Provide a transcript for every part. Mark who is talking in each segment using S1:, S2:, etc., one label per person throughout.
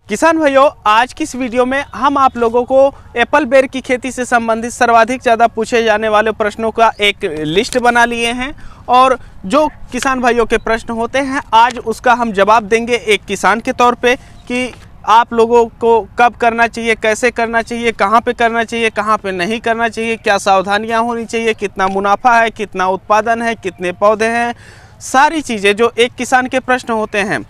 S1: किसान भाइयों, आज की इस वीडियो में हम आप लोगों को एप्पल बेर की खेती से संबंधित सर्वाधिक ज़्यादा पूछे जाने वाले प्रश्नों का एक लिस्ट बना लिए हैं और जो किसान भाइयों के प्रश्न होते हैं आज उसका हम जवाब देंगे एक किसान के तौर पे कि आप लोगों को कब करना चाहिए, कैसे करना चाहिए, कहाँ पे करना चाहिए, कहाँ पे नहीं करना चाहिए, क्या सावधानियाँ होनी चाहिए, कितना मुनाफा है, कितना उत्पादन है, कितने पौधे हैं, सारी चीज़ें जो एक किसान के प्रश्न होते हैं।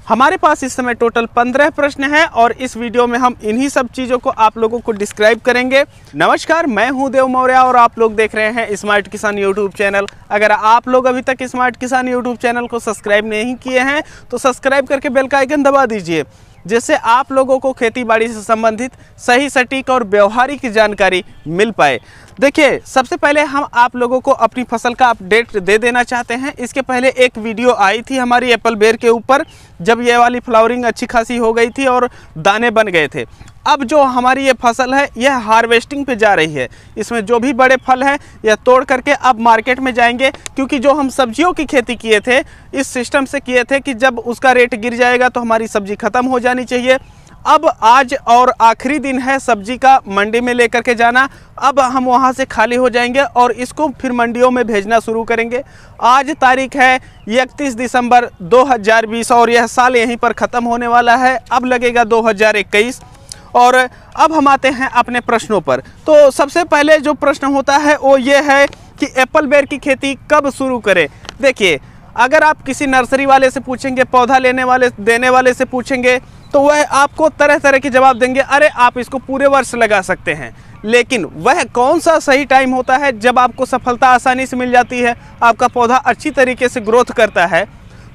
S1: हमारे पास इस समय टोटल 15 प्रश्न हैं और इस वीडियो में हम इन्हीं सब चीज़ों को आप लोगों को डिस्क्राइब करेंगे। नमस्कार, मैं हूं देव मौर्य और आप लोग देख रहे हैं स्मार्ट किसान यूट्यूब चैनल। अगर आप लोग अभी तक स्मार्ट किसान यूट्यूब चैनल को सब्सक्राइब नहीं किए हैं तो सब्सक्राइब करके बेल का आइकन दबा दीजिए, जिससे आप लोगों को खेती बाड़ी से संबंधित सही, सटीक और व्यवहारिक जानकारी मिल पाए। देखिए, सबसे पहले हम आप लोगों को अपनी फसल का अपडेट दे देना चाहते हैं। इसके पहले एक वीडियो आई थी हमारी एप्पल बेर के ऊपर, जब ये वाली फ्लावरिंग अच्छी खासी हो गई थी और दाने बन गए थे। अब जो हमारी ये फसल है यह हार्वेस्टिंग पे जा रही है। इसमें जो भी बड़े फल हैं यह तोड़ करके अब मार्केट में जाएंगे, क्योंकि जो हम सब्जियों की खेती किए थे इस सिस्टम से किए थे कि जब उसका रेट गिर जाएगा तो हमारी सब्जी ख़त्म हो जानी चाहिए। अब आज और आखिरी दिन है सब्जी का मंडी में लेकर के जाना। अब हम वहां से खाली हो जाएंगे और इसको फिर मंडियों में भेजना शुरू करेंगे। आज तारीख है 31 दिसंबर 2020 और यह साल यहीं पर ख़त्म होने वाला है। अब लगेगा 2021 और अब हम आते हैं अपने प्रश्नों पर। तो सबसे पहले जो प्रश्न होता है वो ये है कि एप्पल बेर की खेती कब शुरू करें। देखिए, अगर आप किसी नर्सरी वाले से पूछेंगे, पौधा देने वाले से पूछेंगे तो वह आपको तरह तरह के जवाब देंगे। अरे आप इसको पूरे वर्ष लगा सकते हैं, लेकिन वह कौन सा सही टाइम होता है जब आपको सफलता आसानी से मिल जाती है, आपका पौधा अच्छी तरीके से ग्रोथ करता है,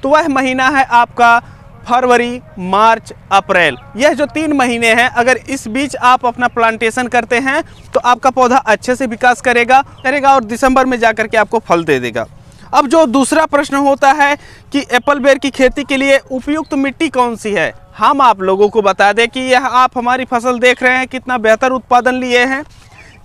S1: तो वह महीना है आपका फरवरी, मार्च, अप्रैल। यह जो 3 महीने हैं, अगर इस बीच आप अपना प्लांटेशन करते हैं तो आपका पौधा अच्छे से विकास करेगा और दिसंबर में जाकर के आपको फल दे देगा। अब जो दूसरा प्रश्न होता है कि एप्पल बेर की खेती के लिए उपयुक्त मिट्टी कौन सी है। हम आप लोगों को बता दें कि यह आप हमारी फसल देख रहे हैं, कितना बेहतर उत्पादन लिए हैं।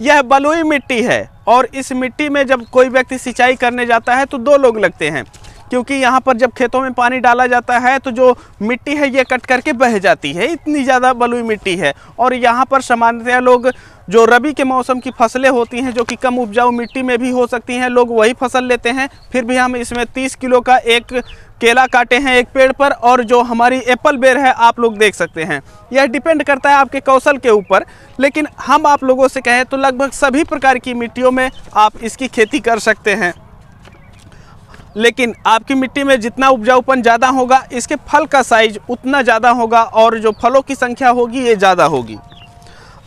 S1: यह बलुई मिट्टी है और इस मिट्टी में जब कोई व्यक्ति सिंचाई करने जाता है तो 2 लोग लगते हैं, क्योंकि यहाँ पर जब खेतों में पानी डाला जाता है तो जो मिट्टी है ये कट करके बह जाती है, इतनी ज़्यादा बलुई मिट्टी है। और यहाँ पर सामान्यतः लोग जो रबी के मौसम की फसलें होती हैं जो कि कम उपजाऊ मिट्टी में भी हो सकती हैं, लोग वही फसल लेते हैं। फिर भी हम इसमें 30 किलो का एक केला काटे हैं एक पेड़ पर, और जो हमारी एप्पल बेर है आप लोग देख सकते हैं। यह डिपेंड करता है आपके कौशल के ऊपर, लेकिन हम आप लोगों से कहें तो लगभग सभी प्रकार की मिट्टियों में आप इसकी खेती कर सकते हैं। लेकिन आपकी मिट्टी में जितना उपजाऊपन ज़्यादा होगा, इसके फल का साइज उतना ज़्यादा होगा और जो फलों की संख्या होगी ये ज़्यादा होगी।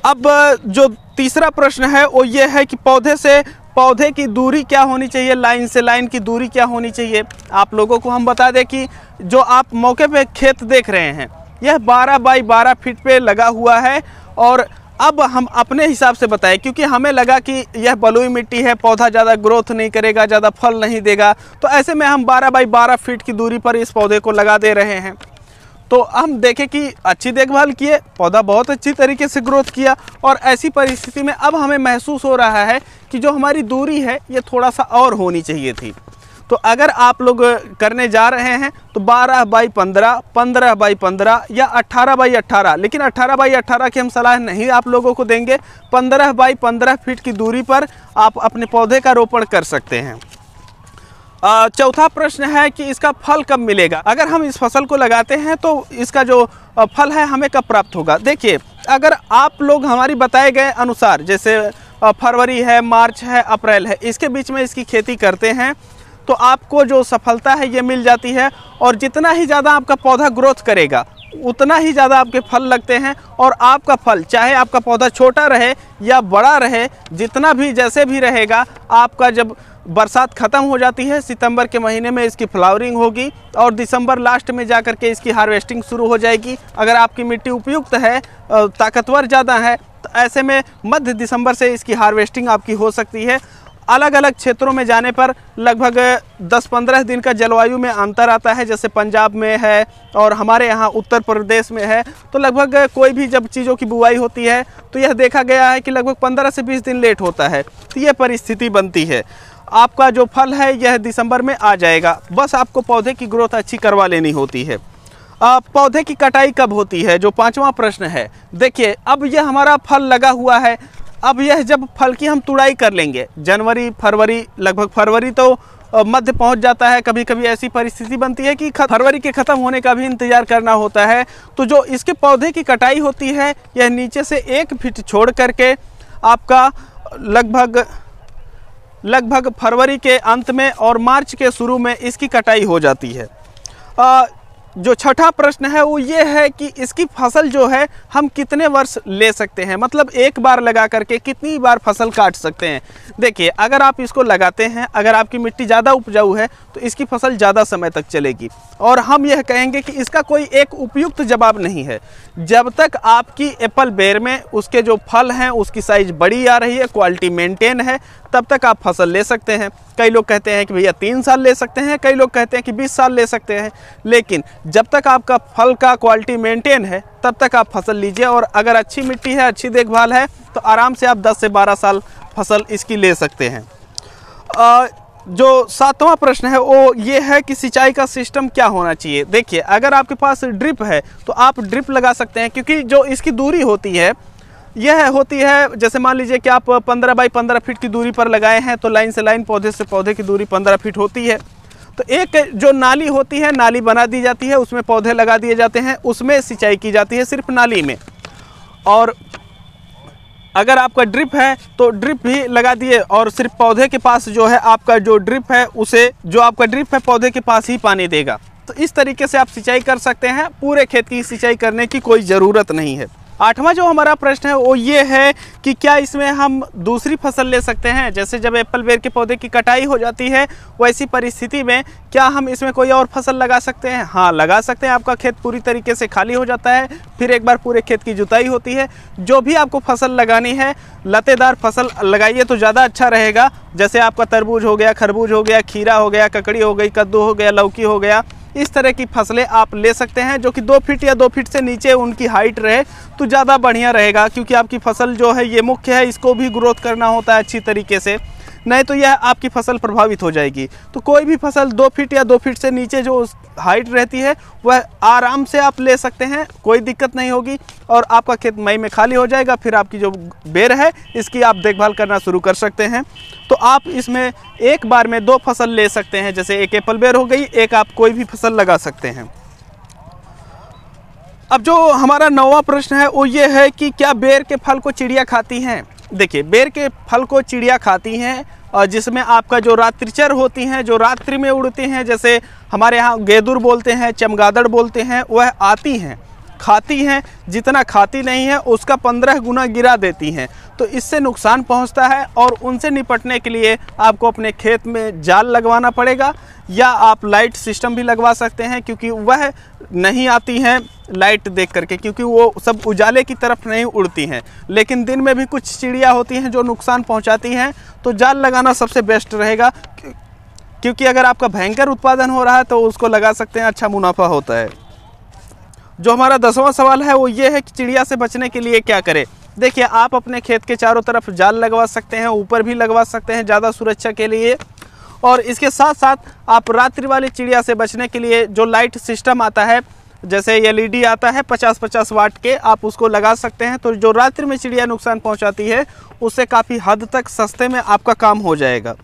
S1: अब जो तीसरा प्रश्न है वो ये है कि पौधे से पौधे की दूरी क्या होनी चाहिए, लाइन से लाइन की दूरी क्या होनी चाहिए। आप लोगों को हम बता दें कि जो आप मौके पे खेत देख रहे हैं यह 12 बाई 12 फीट पे लगा हुआ है। और अब हम अपने हिसाब से बताएं, क्योंकि हमें लगा कि यह बलुई मिट्टी है, पौधा ज़्यादा ग्रोथ नहीं करेगा, ज़्यादा फल नहीं देगा, तो ऐसे में हम 12 बाई 12 फीट की दूरी पर इस पौधे को लगा दे रहे हैं। तो हम देखें कि अच्छी देखभाल किए, पौधा बहुत अच्छी तरीके से ग्रोथ किया और ऐसी परिस्थिति में अब हमें महसूस हो रहा है कि जो हमारी दूरी है ये थोड़ा सा और होनी चाहिए थी। तो अगर आप लोग करने जा रहे हैं तो 12 बाई 15, 15 बाई 15 या 18 बाई 18, लेकिन 18 बाई 18 की हम सलाह नहीं आप लोगों को देंगे। 15 बाई 15 फीट की दूरी पर आप अपने पौधे का रोपण कर सकते हैं। चौथा प्रश्न है कि इसका फल कब मिलेगा। अगर हम इस फसल को लगाते हैं तो इसका जो फल है हमें कब प्राप्त होगा। देखिए, अगर आप लोग हमारी बताए गए अनुसार, जैसे फरवरी है, मार्च है, अप्रैल है, इसके बीच में इसकी खेती करते हैं तो आपको जो सफलता है ये मिल जाती है। और जितना ही ज़्यादा आपका पौधा ग्रोथ करेगा उतना ही ज़्यादा आपके फल लगते हैं। और आपका फल, चाहे आपका पौधा छोटा रहे या बड़ा रहे, जितना भी जैसे भी रहेगा, आपका जब बरसात ख़त्म हो जाती है सितंबर के महीने में इसकी फ्लावरिंग होगी और दिसंबर लास्ट में जाकर के इसकी हार्वेस्टिंग शुरू हो जाएगी। अगर आपकी मिट्टी उपयुक्त है, ताकतवर ज़्यादा है, तो ऐसे में मध्य दिसंबर से इसकी हार्वेस्टिंग आपकी हो सकती है। अलग अलग क्षेत्रों में जाने पर लगभग 10-15 दिन का जलवायु में अंतर आता है, जैसे पंजाब में है और हमारे यहाँ उत्तर प्रदेश में है। तो लगभग कोई भी जब चीज़ों की बुआई होती है तो यह देखा गया है कि लगभग 15 से 20 दिन लेट होता है। तो यह परिस्थिति बनती है। आपका जो फल है यह दिसंबर में आ जाएगा, बस आपको पौधे की ग्रोथ अच्छी करवा लेनी होती है। पौधे की कटाई कब होती है, जो 5वां प्रश्न है। देखिए अब यह हमारा फल लगा हुआ है, अब यह जब फल की हम तुड़ाई कर लेंगे जनवरी फरवरी, लगभग फरवरी तो मध्य पहुंच जाता है, कभी कभी ऐसी परिस्थिति बनती है कि फरवरी के ख़त्म होने का भी इंतज़ार करना होता है। तो जो इसके पौधे की कटाई होती है यह नीचे से 1 फीट छोड़ करके आपका लगभग फरवरी के अंत में और मार्च के शुरू में इसकी कटाई हो जाती है। जो छठा प्रश्न है वो ये है कि इसकी फसल जो है हम कितने वर्ष ले सकते हैं, मतलब एक बार लगा करके कितनी बार फसल काट सकते हैं। देखिए अगर आप इसको लगाते हैं, अगर आपकी मिट्टी ज़्यादा उपजाऊ है तो इसकी फसल ज़्यादा समय तक चलेगी। और हम यह कहेंगे कि इसका कोई एक उपयुक्त जवाब नहीं है। जब तक आपकी एप्पल बेर में उसके जो फल हैं उसकी साइज़ बड़ी आ रही है, क्वालिटी मेंटेन है, तब तक आप फसल ले सकते हैं। कई लोग कहते हैं कि भैया 3 साल ले सकते हैं, कई लोग कहते हैं कि 20 साल ले सकते हैं, लेकिन जब तक आपका फल का क्वालिटी मेंटेन है तब तक आप फसल लीजिए। और अगर अच्छी मिट्टी है, अच्छी देखभाल है तो आराम से आप 10 से 12 साल फसल इसकी ले सकते हैं। जो 7वां प्रश्न है वो ये है कि सिंचाई का सिस्टम क्या होना चाहिए। देखिए अगर आपके पास ड्रिप है तो आप ड्रिप लगा सकते हैं, क्योंकि जो इसकी दूरी होती है यह होती है, जैसे मान लीजिए कि आप 15 बाई 15 फीट की दूरी पर लगाए हैं तो लाइन से लाइन, पौधे से पौधे की दूरी 15 फीट होती है। तो एक जो नाली होती है, नाली बना दी जाती है, उसमें पौधे लगा दिए जाते हैं, उसमें सिंचाई की जाती है सिर्फ नाली में। और अगर आपका ड्रिप है तो ड्रिप भी लगा दिए और सिर्फ पौधे के पास जो है आपका जो ड्रिप है उसे, जो आपका ड्रिप है पौधे के पास ही पानी देगा। तो इस तरीके से आप सिंचाई कर सकते हैं, पूरे खेत की सिंचाई करने की कोई ज़रूरत नहीं है। 8वां जो हमारा प्रश्न है वो ये है कि क्या इसमें हम दूसरी फसल ले सकते हैं। जैसे जब एप्पल बेर के पौधे की कटाई हो जाती है वैसी परिस्थिति में क्या हम इसमें कोई और फसल लगा सकते हैं? हाँ, लगा सकते हैं। आपका खेत पूरी तरीके से खाली हो जाता है, फिर एक बार पूरे खेत की जुताई होती है। जो भी आपको फसल लगानी है लतेदार फसल लगाइए तो ज़्यादा अच्छा रहेगा। जैसे आपका तरबूज हो गया, खरबूज हो गया, खीरा हो गया, ककड़ी हो गई, कद्दू हो गया, लौकी हो गया, इस तरह की फसलें आप ले सकते हैं जो कि 2 फीट या 2 फीट से नीचे उनकी हाइट रहे तो ज़्यादा बढ़िया रहेगा। क्योंकि आपकी फसल जो है ये मुख्य है, इसको भी ग्रोथ करना होता है अच्छी तरीके से, नहीं तो यह आपकी फसल प्रभावित हो जाएगी। तो कोई भी फसल 2 फीट या 2 फीट से नीचे जो हाइट रहती है वह आराम से आप ले सकते हैं, कोई दिक्कत नहीं होगी। और आपका खेत मई में खाली हो जाएगा, फिर आपकी जो बेर है इसकी आप देखभाल करना शुरू कर सकते हैं। तो आप इसमें एक बार में 2 फसल ले सकते हैं, जैसे एक एप्पल बेर हो गई, एक आप कोई भी फसल लगा सकते हैं। अब जो हमारा 9वां प्रश्न है वो ये है कि क्या बेर के फल को चिड़िया खाती हैं। देखिए बेर के फल को चिड़िया खाती हैं, और जिसमें आपका जो रात्रिचर होती हैं, जो रात्रि में उड़ती हैं, जैसे हमारे यहाँ गेदुर बोलते हैं, चमगादड़ बोलते हैं, वह आती हैं, खाती हैं। जितना खाती नहीं है उसका 15 गुना गिरा देती हैं। तो इससे नुकसान पहुंचता है और उनसे निपटने के लिए आपको अपने खेत में जाल लगवाना पड़ेगा, या आप लाइट सिस्टम भी लगवा सकते हैं, क्योंकि वह नहीं आती हैं लाइट देख करके, क्योंकि वो सब उजाले की तरफ नहीं उड़ती हैं। लेकिन दिन में भी कुछ चिड़िया होती हैं जो नुकसान पहुंचाती हैं, तो जाल लगाना सबसे बेस्ट रहेगा। क्योंकि अगर आपका भयंकर उत्पादन हो रहा है तो उसको लगा सकते हैं, अच्छा मुनाफा होता है। जो हमारा 10वां सवाल है वो ये है कि चिड़िया से बचने के लिए क्या करें। देखिए आप अपने खेत के चारों तरफ जाल लगवा सकते हैं, ऊपर भी लगवा सकते हैं ज़्यादा सुरक्षा के लिए। और इसके साथ साथ आप रात्रि वाली चिड़िया से बचने के लिए जो लाइट सिस्टम आता है, जैसे LED आता है 50-50 वाट के, आप उसको लगा सकते हैं। तो जो रात्रि में चिड़िया नुकसान पहुंचाती है उससे काफ़ी हद तक सस्ते में आपका काम हो जाएगा।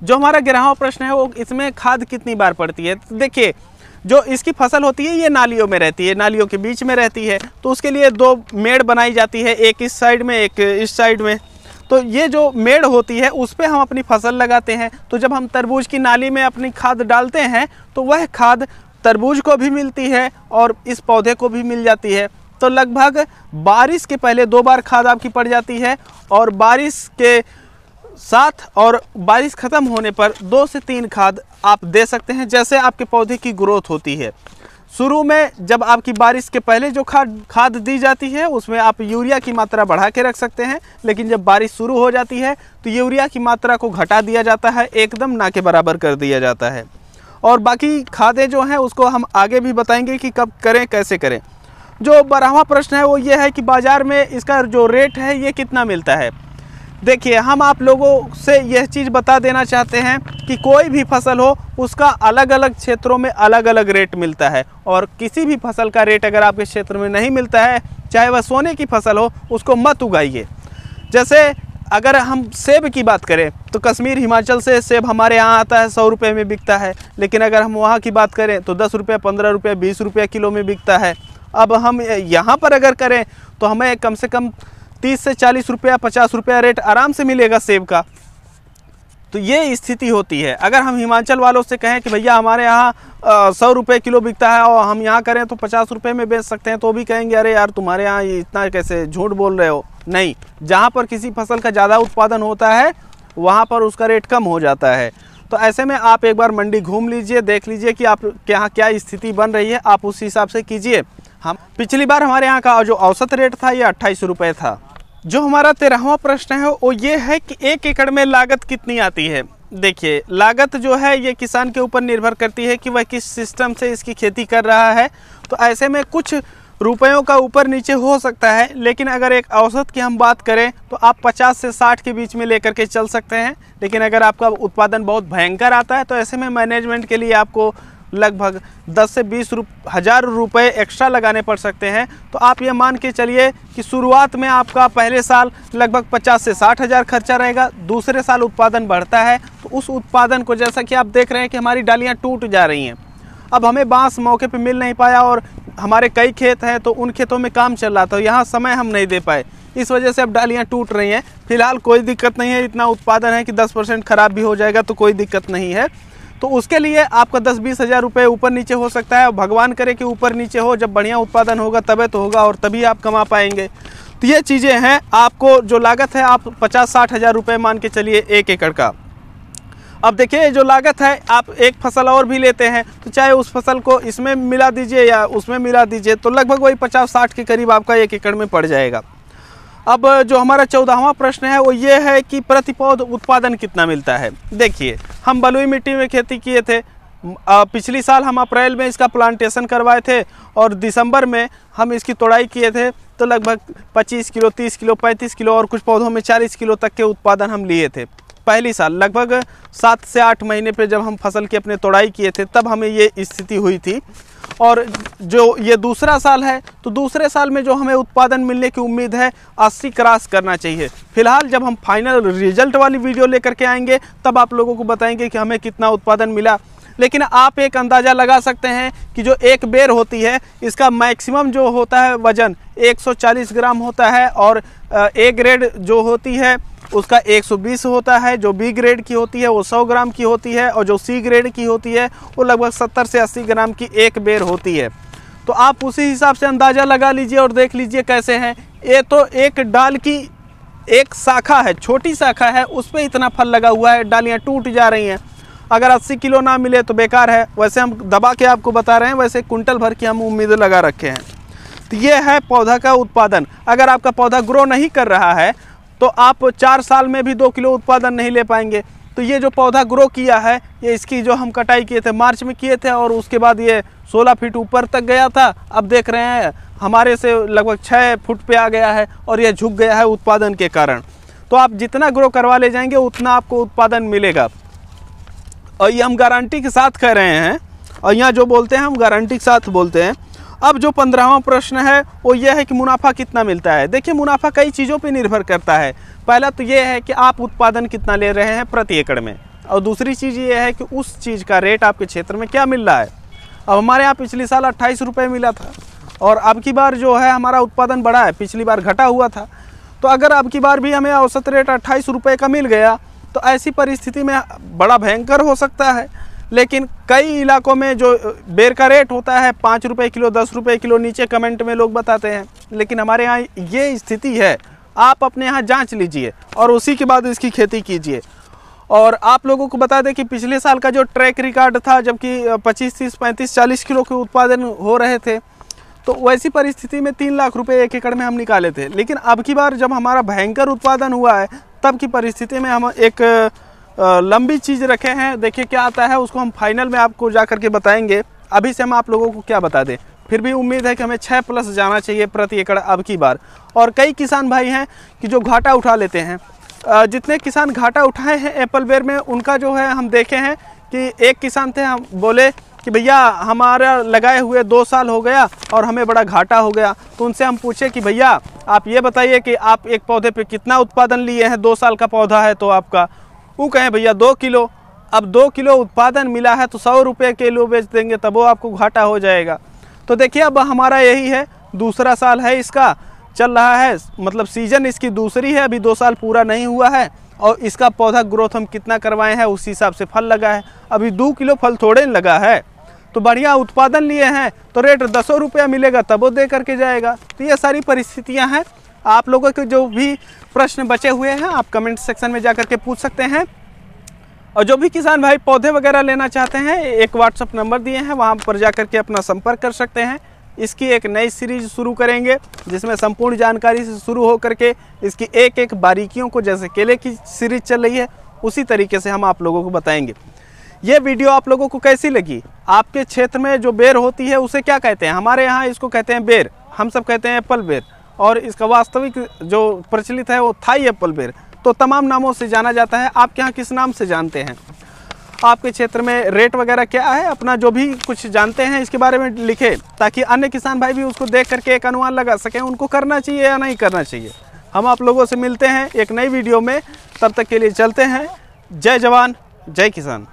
S1: जो हमारा 11वां प्रश्न है वो इसमें खाद कितनी बार पड़ती है। देखिए जो इसकी फसल होती है ये नालियों में रहती है, नालियों के बीच में रहती है, तो उसके लिए 2 मेड़ बनाई जाती है, एक इस साइड में एक इस साइड में। तो ये जो मेड़ होती है उस पर हम अपनी फसल लगाते हैं। तो जब हम तरबूज की नाली में अपनी खाद डालते हैं तो वह खाद तरबूज को भी मिलती है और इस पौधे को भी मिल जाती है। तो लगभग बारिश के पहले 2 बार खाद आपकी पड़ जाती है, और बारिश के साथ और बारिश ख़त्म होने पर 2 से 3 खाद आप दे सकते हैं, जैसे आपके पौधे की ग्रोथ होती है। शुरू में जब आपकी बारिश के पहले जो खाद दी जाती है उसमें आप यूरिया की मात्रा बढ़ा के रख सकते हैं, लेकिन जब बारिश शुरू हो जाती है तो यूरिया की मात्रा को घटा दिया जाता है, एकदम ना के बराबर कर दिया जाता है। और बाकी खादें जो हैं उसको हम आगे भी बताएंगे कि कब करें, कैसे करें। जो 12वां प्रश्न है वो ये है कि बाज़ार में इसका जो रेट है ये कितना मिलता है। देखिए, हम आप लोगों से यह चीज़ बता देना चाहते हैं कि कोई भी फसल हो उसका अलग अलग क्षेत्रों में अलग अलग रेट मिलता है, और किसी भी फसल का रेट अगर आपके क्षेत्र में नहीं मिलता है, चाहे वह सोने की फसल हो, उसको मत उगाइए। जैसे अगर हम सेब की बात करें तो कश्मीर हिमाचल से सेब हमारे यहाँ आता है, 100 रुपये में बिकता है, लेकिन अगर हम वहाँ की बात करें तो 10 रुपये, 15 रुपये, 20 रुपये किलो में बिकता है। अब हम यहाँ पर अगर करें तो हमें कम से कम 30 से 40 रुपया, 50 रुपया रेट आराम से मिलेगा सेब का। तो ये स्थिति होती है। अगर हम हिमाचल वालों से कहें कि भैया हमारे यहाँ 100 रुपये किलो बिकता है और हम यहाँ करें तो 50 रुपये में बेच सकते हैं, तो भी कहेंगे अरे यार तुम्हारे यहाँ इतना कैसे झूठ बोल रहे हो। नहीं, जहाँ पर किसी फसल का ज़्यादा उत्पादन होता है वहाँ पर उसका रेट कम हो जाता है। तो ऐसे में आप एक बार मंडी घूम लीजिए, देख लीजिए कि आप के यहाँ क्या स्थिति बन रही है, आप उस हिसाब से कीजिए। हम पिछली बार हमारे यहाँ का जो औसत रेट था ये 28 रुपये था। जो हमारा 13वां प्रश्न है वो ये है कि 1 एकड़ में लागत कितनी आती है। देखिए, लागत जो है ये किसान के ऊपर निर्भर करती है कि वह किस सिस्टम से इसकी खेती कर रहा है। तो ऐसे में कुछ रुपयों का ऊपर नीचे हो सकता है, लेकिन अगर एक औसत की हम बात करें तो आप 50 से 60 के बीच में लेकर के चल सकते हैं। लेकिन अगर आपका उत्पादन बहुत भयंकर आता है तो ऐसे में मैनेजमेंट के लिए आपको लगभग 10 से 20 हज़ार रुपये एक्स्ट्रा लगाने पड़ सकते हैं। तो आप ये मान के चलिए कि शुरुआत में आपका पहले साल लगभग 50 से 60 हज़ार खर्चा रहेगा। दूसरे साल उत्पादन बढ़ता है तो उस उत्पादन को, जैसा कि आप देख रहे हैं कि हमारी डालियाँ टूट जा रही हैं, अब हमें बांस मौके पे मिल नहीं पाया और हमारे कई खेत हैं तो उन खेतों में काम चल रहा था, यहाँ समय हम नहीं दे पाए, इस वजह से अब डालियाँ टूट रही हैं। फिलहाल कोई दिक्कत नहीं है, इतना उत्पादन है कि 10% ख़राब भी हो जाएगा तो कोई दिक्कत नहीं है। तो उसके लिए आपका 10-20 हज़ार रुपये ऊपर नीचे हो सकता है। भगवान करे कि ऊपर नीचे हो, जब बढ़िया उत्पादन होगा तबे तो होगा और तभी आप कमा पाएंगे। तो ये चीज़ें हैं। आपको जो लागत है आप 50-60 हज़ार रुपये मान के चलिए 1 एकड़ का। अब देखिए, जो लागत है आप एक फसल और भी लेते हैं तो चाहे उस फसल को इसमें मिला दीजिए या उसमें मिला दीजिए तो लगभग वही 50-60 के करीब आपका 1 एकड़ में पड़ जाएगा। अब जो हमारा 14वां प्रश्न है वो ये है कि प्रति पौध उत्पादन कितना मिलता है। देखिए, हम बलुई मिट्टी में खेती किए थे। पिछली साल हम अप्रैल में इसका प्लांटेशन करवाए थे और दिसंबर में हम इसकी तोड़ाई किए थे, तो लगभग 25 किलो, 30 किलो, 35 किलो और कुछ पौधों में 40 किलो तक के उत्पादन हम लिए थे। पहली साल लगभग 7 से 8 महीने पे जब हम फसल की अपने तोड़ाई किए थे तब हमें ये स्थिति हुई थी। और जो ये दूसरा साल है तो दूसरे साल में जो हमें उत्पादन मिलने की उम्मीद है 80 क्रॉस करना चाहिए। फिलहाल जब हम फाइनल रिजल्ट वाली वीडियो लेकर के आएंगे तब आप लोगों को बताएंगे कि हमें कितना उत्पादन मिला। लेकिन आप एक अंदाज़ा लगा सकते हैं कि जो एक बेर होती है इसका मैक्सिमम जो होता है वज़न 140 ग्राम होता है और ए ग्रेड जो होती है उसका 120 होता है, जो बी ग्रेड की होती है वो 100 ग्राम की होती है और जो सी ग्रेड की होती है वो लगभग 70 से 80 ग्राम की एक बेर होती है। तो आप उसी हिसाब से अंदाज़ा लगा लीजिए और देख लीजिए कैसे हैं। ये तो एक डाल की एक शाखा है, छोटी शाखा है, उस पर इतना फल लगा हुआ है, डालियाँ टूट जा रही हैं। अगर 80 किलो ना मिले तो बेकार है। वैसे हम दबा के आपको बता रहे हैं, वैसे कुंटल भर की हम उम्मीद लगा रखे हैं। तो ये है पौधा का उत्पादन। अगर आपका पौधा ग्रो नहीं कर रहा है तो आप 4 साल में भी 2 किलो उत्पादन नहीं ले पाएंगे। तो ये जो पौधा ग्रो किया है, ये इसकी जो हम कटाई किए थे मार्च में किए थे और उसके बाद ये 16 फीट ऊपर तक गया था। अब देख रहे हैं हमारे से लगभग 6 फुट पे आ गया है और ये झुक गया है उत्पादन के कारण। तो आप जितना ग्रो करवा ले जाएंगे उतना आपको उत्पादन मिलेगा और ये हम गारंटी के साथ कह रहे हैं। और यहाँ जो बोलते हैं हम गारंटी के साथ बोलते हैं। अब जो 15वां प्रश्न है वो ये है कि मुनाफा कितना मिलता है। देखिए, मुनाफा कई चीज़ों पे निर्भर करता है। पहला तो ये है कि आप उत्पादन कितना ले रहे हैं प्रति एकड़ में, और दूसरी चीज़ ये है कि उस चीज़ का रेट आपके क्षेत्र में क्या मिल रहा है। अब हमारे यहाँ पिछली साल 28 रुपये मिला था और अब की बार जो है हमारा उत्पादन बढ़ा है, पिछली बार घटा हुआ था। तो अगर अब की बार भी हमें औसत रेट 28 रुपये का मिल गया तो ऐसी परिस्थिति में बड़ा भयंकर हो सकता है। लेकिन कई इलाकों में जो बेर का रेट होता है 5 रुपये किलो, 10 रुपये किलो, नीचे कमेंट में लोग बताते हैं। लेकिन हमारे यहाँ ये स्थिति है। आप अपने यहाँ जांच लीजिए और उसी के बाद इसकी खेती कीजिए। और आप लोगों को बता दें कि पिछले साल का जो ट्रैक रिकॉर्ड था, जबकि 25, 30, 35, 40 किलो के उत्पादन हो रहे थे, तो वैसी परिस्थिति में 3 लाख रुपए 1 एकड़ में हम निकाले थे। लेकिन अब की बार जब हमारा भयंकर उत्पादन हुआ है तब की परिस्थिति में हम एक लंबी चीज़ रखे हैं। देखिए क्या आता है, उसको हम फाइनल में आपको जा करके बताएंगे। अभी से हम आप लोगों को क्या बता दें, फिर भी उम्मीद है कि हमें 6+ जाना चाहिए प्रति एकड़ अब की बार। और कई किसान भाई हैं कि जो घाटा उठा लेते हैं, जितने किसान घाटा उठाए हैं एप्पल बेर में, उनका जो है हम देखे हैं कि एक किसान थे, हम बोले कि भैया हमारा लगाए हुए 2 साल हो गया और हमें बड़ा घाटा हो गया। तो उनसे हम पूछे कि भैया आप ये बताइए कि आप एक पौधे पे कितना उत्पादन लिए हैं, 2 साल का पौधा है तो आपका। वो कहें भैया 2 किलो। अब 2 किलो उत्पादन मिला है तो 100 रुपये किलो बेच देंगे तब वो आपको घाटा हो जाएगा। तो देखिए अब हमारा यही है, दूसरा साल है इसका, चल रहा है, मतलब सीजन इसकी दूसरी है, अभी 2 साल पूरा नहीं हुआ है और इसका पौधा ग्रोथ हम कितना करवाए हैं उस हिसाब से फल लगा है। अभी 2 किलो फल थोड़े लगा है, तो बढ़िया उत्पादन लिए हैं तो रेट 10 रुपया मिलेगा तब वो दे करके जाएगा। तो ये सारी परिस्थितियां हैं। आप लोगों के जो भी प्रश्न बचे हुए हैं आप कमेंट सेक्शन में जा करके पूछ सकते हैं। और जो भी किसान भाई पौधे वगैरह लेना चाहते हैं, एक व्हाट्सअप नंबर दिए हैं, वहाँ पर जा करके अपना संपर्क कर सकते हैं। इसकी एक नई सीरीज शुरू करेंगे जिसमें संपूर्ण जानकारी से शुरू हो करके इसकी एक एक बारीकियों को, जैसे केले की सीरीज चल रही है उसी तरीके से हम आप लोगों को बताएंगे। ये वीडियो आप लोगों को कैसी लगी? आपके क्षेत्र में जो बेर होती है उसे क्या कहते हैं? हमारे यहाँ इसको कहते हैं बेर, हम सब कहते हैं एप्पल बेर, और इसका वास्तविक जो प्रचलित है वो थाई एप्पल बेर। तो तमाम नामों से जाना जाता है। आपके यहाँ किस नाम से जानते हैं? आपके क्षेत्र में रेट वगैरह क्या है? अपना जो भी कुछ जानते हैं इसके बारे में लिखें, ताकि अन्य किसान भाई भी उसको देख करके एक अनुमान लगा सकें उनको करना चाहिए या नहीं करना चाहिए। हम आप लोगों से मिलते हैं एक नई वीडियो में, तब तक के लिए चलते हैं। जय जवान जय किसान।